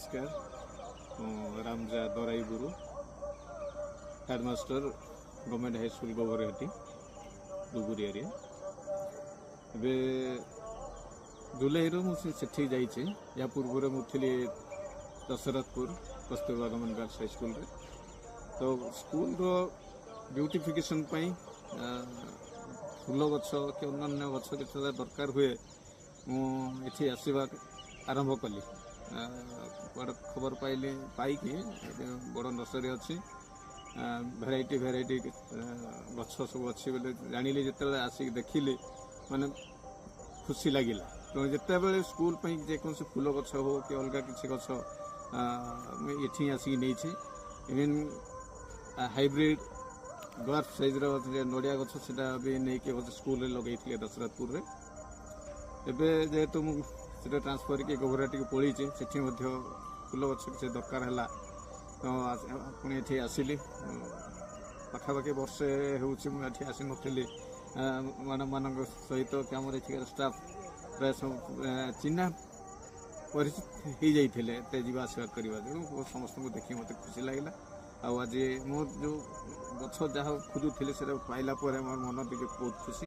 नमस्कार रामजा Daraiburu headmaster government high school Gobarhati Duguri area ए जुलाई मुझे जाइए या पूर्व मुझे Dasharathpur Kasturba government girls high school रे तो स्कूल ब्यूटिफिकेशन फूल गछ कि अन्य गछ जो दरकार हुए मुझे आसवा आरंभ कली खबर पाइली पाइकी बड़ नर्सरी अच्छी भेराइटी भेराइटी गछ सब अच्छी बोले जानिली जिते आसिक देखिली माने खुशी लगिला तो जिते बड़े स्कूल जेकोसी फूल गछ हो कि अलग किसी गछ ये आसिक नहीं इवेन हाइब्रिड ड्वार्फ साइज नड़िया गछ से भी नहीं स्कूल लगे दशरथपुर रे एबे जेहेतु मुझे ट्रांसफर कि गोबरहाटी को पड़ी से फूल गछ किसी दरकार है तो पुणी ये आसली पाखापाखि वर्षे होती आसी नी मैडम मान सहित कि आम स्टाफ प्राय सब चिन्ह परिचित हो जाते जावासवा करवा जो समस्त को देखिए मत खुशी लगे आज मो जो गछ जहाँ खोजुली से पाइला मोर मन टे बहुत खुशी।